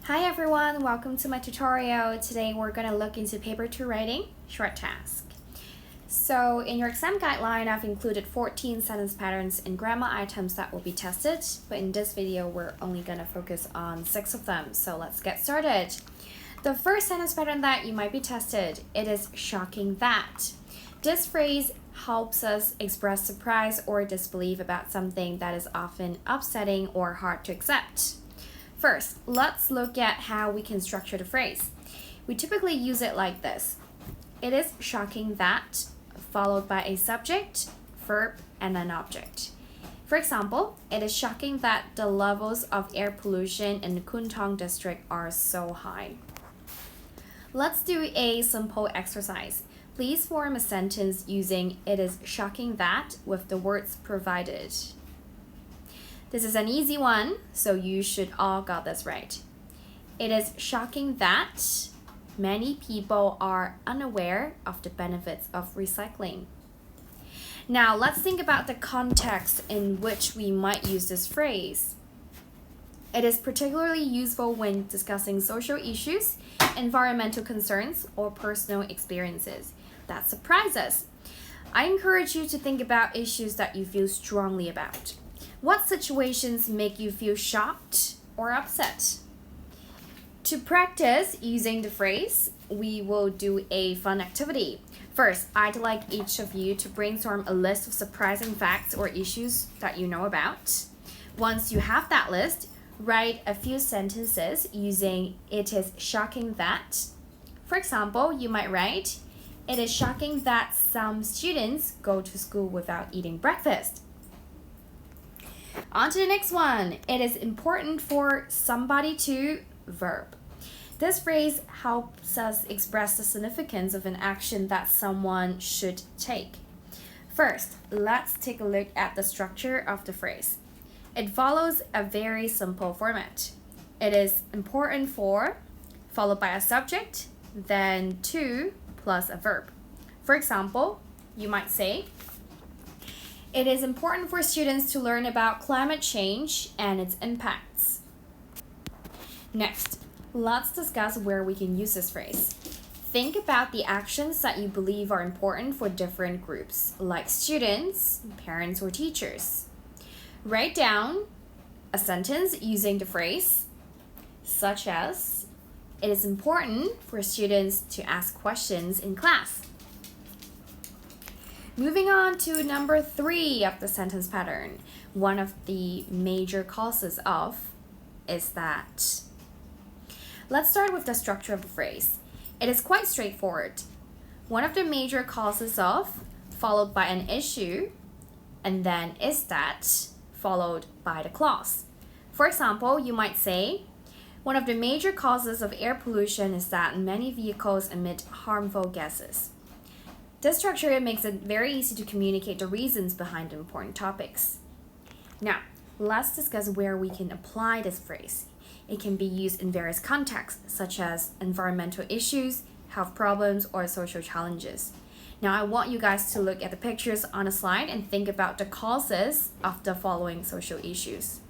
Hi everyone, welcome to my tutorial. Today we're going to look into paper 2 writing, short task. So in your exam guideline, I've included 14 sentence patterns and grammar items that will be tested, but in this video we're only going to focus on 6 of them. So let's get started. The first sentence pattern that you might be tested, it is shocking that. This phrase helps us express surprise or disbelief about something that is often upsetting or hard to accept. First, let's look at how we can structure the phrase. We typically use it like this. It is shocking that, followed by a subject, verb, and an object. For example, it is shocking that the levels of air pollution in the Kuntong district are so high. Let's do a simple exercise. Please form a sentence using it is shocking that with the words provided. This is an easy one, so you should all got this right. It is shocking that many people are unaware of the benefits of recycling. Now, let's think about the context in which we might use this phrase. It is particularly useful when discussing social issues, environmental concerns, or personal experiences that surprise us. I encourage you to think about issues that you feel strongly about. What situations make you feel shocked or upset? To practice using the phrase, we will do a fun activity. First, I'd like each of you to brainstorm a list of surprising facts or issues that you know about. Once you have that list, write a few sentences using it is shocking that. For example, you might write, it is shocking that some students go to school without eating breakfast. On to the next one. It is important for somebody to verb. This phrase helps us express the significance of an action that someone should take. First, let's take a look at the structure of the phrase. It follows a very simple format. It is important for, followed by a subject, then to, plus a verb. For example, you might say, it is important for students to learn about climate change and its impacts. Next, let's discuss where we can use this phrase. Think about the actions that you believe are important for different groups, like students, parents, or teachers. Write down a sentence using the phrase, such as, it is important for students to ask questions in class. Moving on to number 3 of the sentence pattern. One of the major causes of is that. Let's start with the structure of the phrase. It is quite straightforward. One of the major causes of, followed by an issue, and then is that, followed by the clause. For example, you might say, one of the major causes of air pollution is that many vehicles emit harmful gases. This structure makes it very easy to communicate the reasons behind important topics. Now, let's discuss where we can apply this phrase. It can be used in various contexts, such as environmental issues, health problems, or social challenges. Now, I want you guys to look at the pictures on the slide and think about the causes of the following social issues: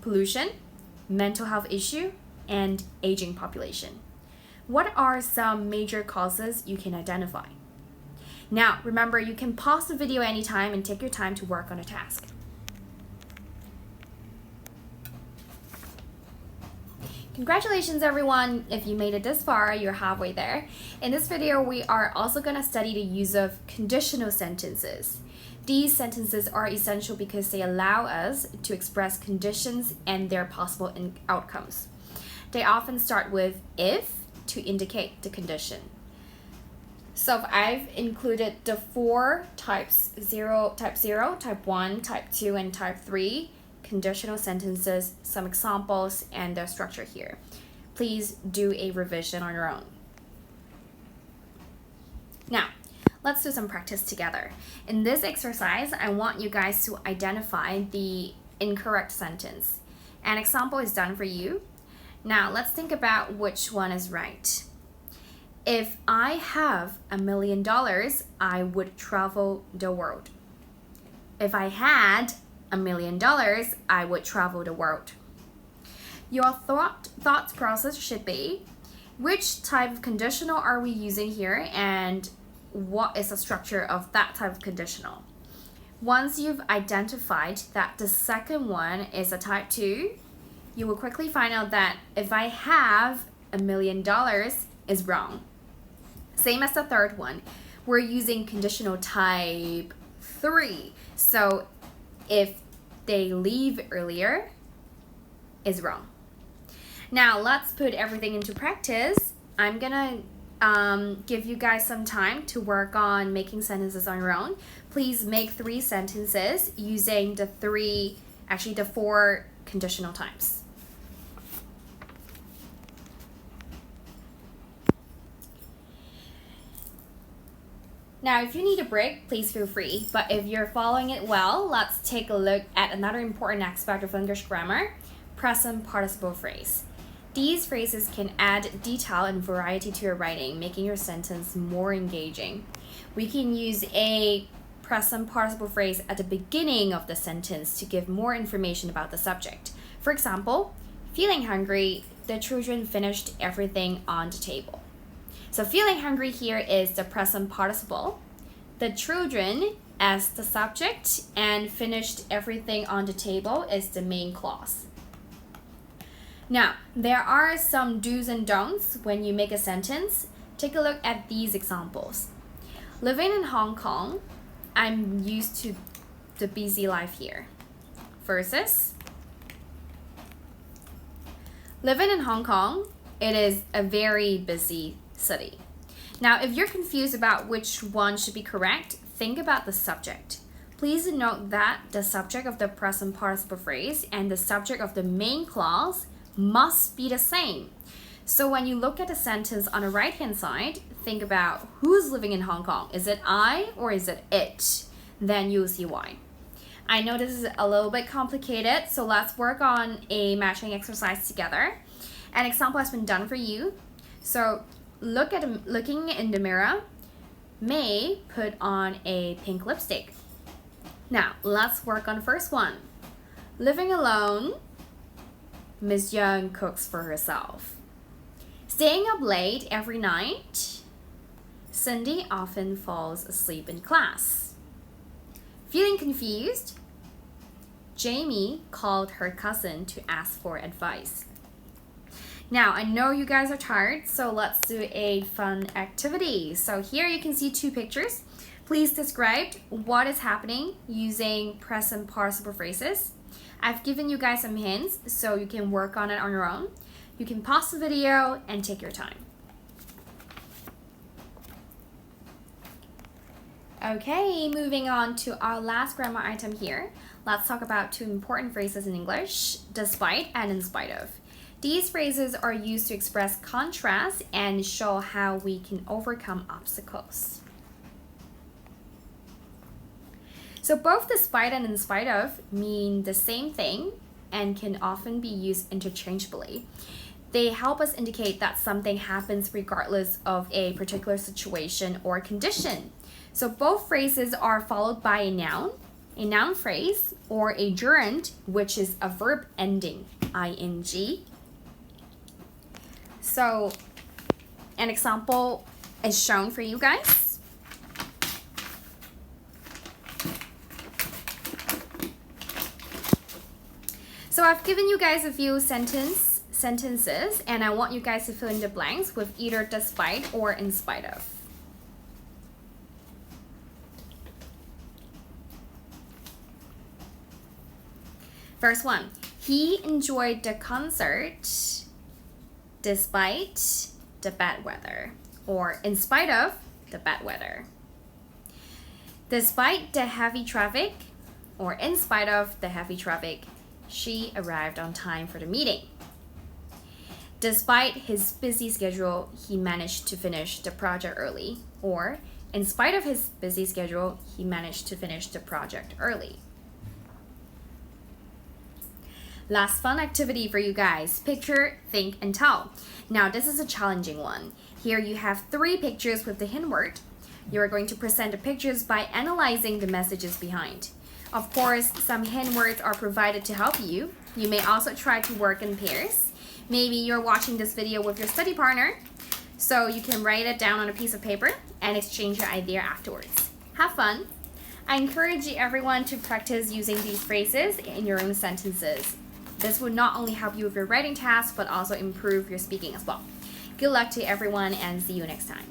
pollution, mental health issue, and aging population. What are some major causes you can identify? Now, remember, you can pause the video anytime and take your time to work on a task. Congratulations, everyone! If you made it this far, you're halfway there. In this video, we are also going to study the use of conditional sentences. These sentences are essential because they allow us to express conditions and their possible outcomes. They often start with if to indicate the condition. So I've included the 4 types, type 0, type 1, type 2, and type 3 conditional sentences, some examples, and their structure here. Please do a revision on your own. Now, let's do some practice together. In this exercise, I want you guys to identify the incorrect sentence. An example is done for you. Now, let's think about which one is right. If I have $1 million, I would travel the world. If I had $1 million, I would travel the world. Your thought process should be, which type of conditional are we using here and what is the structure of that type of conditional? Once you've identified that the second one is a type 2, you will quickly find out that if I have $1 million is wrong. Same as the third one. We're using conditional type 3. So if they leave earlier is wrong. Now let's put everything into practice. I'm gonna give you guys some time to work on making sentences on your own. Please make 3 sentences using the 4 conditional types. Now, if you need a break, please feel free. But if you're following it well, let's take a look at another important aspect of English grammar, present participle phrase. These phrases can add detail and variety to your writing, making your sentence more engaging. We can use a present participle phrase at the beginning of the sentence to give more information about the subject. For example, feeling hungry, the children finished everything on the table. So feeling hungry here is the present participle. The children as the subject and finished everything on the table is the main clause. Now, there are some do's and don'ts when you make a sentence. Take a look at these examples. Living in Hong Kong, I'm used to the busy life here. Versus, living in Hong Kong, it is a very busy city. Now, if you're confused about which one should be correct, think about the subject. Please note that the subject of the present participle phrase and the subject of the main clause must be the same. So when you look at the sentence on the right hand side, think about who's living in Hong Kong. Is it I or is it it? Then you'll see why. I know this is a little bit complicated, so let's work on a matching exercise together. An example has been done for you. So looking in the mirror, May put on a pink lipstick. Now, let's work on the first one. Living alone, Miss Young cooks for herself. Staying up late every night, Cindy often falls asleep in class. Feeling confused, Jamie called her cousin to ask for advice. Now, I know you guys are tired, so let's do a fun activity. So here you can see 2 pictures. Please describe what is happening using present participle phrases. I've given you guys some hints, so you can work on it on your own. You can pause the video and take your time. Okay, moving on to our last grammar item here. Let's talk about 2 important phrases in English, despite and in spite of. These phrases are used to express contrast and show how we can overcome obstacles. So both despite and in spite of mean the same thing and can often be used interchangeably. They help us indicate that something happens regardless of a particular situation or condition. So both phrases are followed by a noun phrase, or a gerund, which is a verb ending, ing. So an example is shown for you guys. So I've given you guys a few sentences, and I want you guys to fill in the blanks with either despite or in spite of. First one, he enjoyed the concert despite the bad weather, or in spite of the bad weather. Despite the heavy traffic, or in spite of the heavy traffic, she arrived on time for the meeting. Despite his busy schedule, he managed to finish the project early, or in spite of his busy schedule, he managed to finish the project early. Last fun activity for you guys, picture, think, and tell. Now this is a challenging one. Here you have 3 pictures with the hint word. You are going to present the pictures by analyzing the messages behind. Of course, some hint words are provided to help you. You may also try to work in pairs. Maybe you're watching this video with your study partner, so you can write it down on a piece of paper and exchange your idea afterwards. Have fun. I encourage everyone to practice using these phrases in your own sentences. This will not only help you with your writing tasks, but also improve your speaking as well. Good luck to everyone and see you next time.